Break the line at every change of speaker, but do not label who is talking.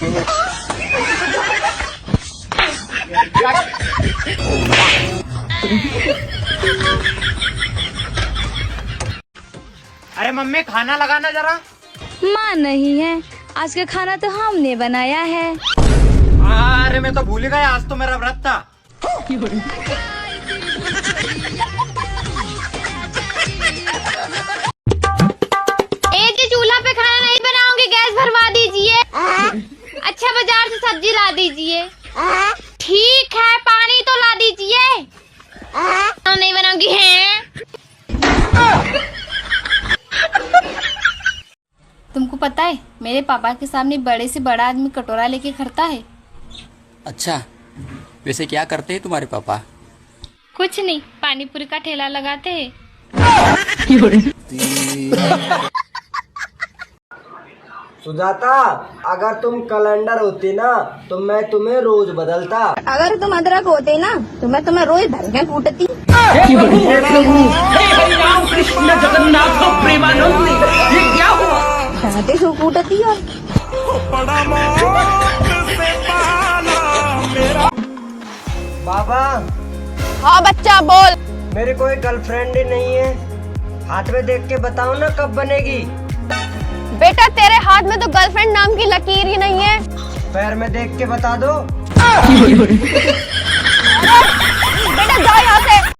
अरे मम्मी खाना लगाना जरा।
माँ नहीं है, आज का खाना तो हमने बनाया है।
अरे मैं तो भूल गया, आज तो मेरा व्रत था।
एक ही चूल्हा पे खाना नहीं बनाऊंगी, गैस भरवा दीजिए। अच्छा बाजार से सब्जी ला दीजिए। ठीक है, पानी तो ला दीजिए। नहीं बनाऊंगी है। तुमको पता है मेरे पापा के सामने बड़े से बड़ा आदमी कटोरा लेके खड़ता है।
अच्छा, वैसे क्या करते हैं तुम्हारे पापा?
कुछ नहीं, पानी पूरी का ठेला लगाते हैं।
सुजाता, अगर तुम कैलेंडर होती ना तो मैं तुम्हें रोज बदलता।
अगर तुम अदरक होते ना तो मैं तुम्हें रोज भर के कूटती।
कृष्ण जगन्नाथ प्रेमानंद, ये क्या हुआ?
दांते से कूटती और
बाबा।
हाँ बच्चा बोल।
मेरे कोई गर्लफ्रेंड ही नहीं है, हाथ में देख के बताओ ना कब बनेगी।
बेटा तेरे हाथ में तो गर्लफ्रेंड नाम की लकीर ही नहीं है।
पैर में देख के बता दो।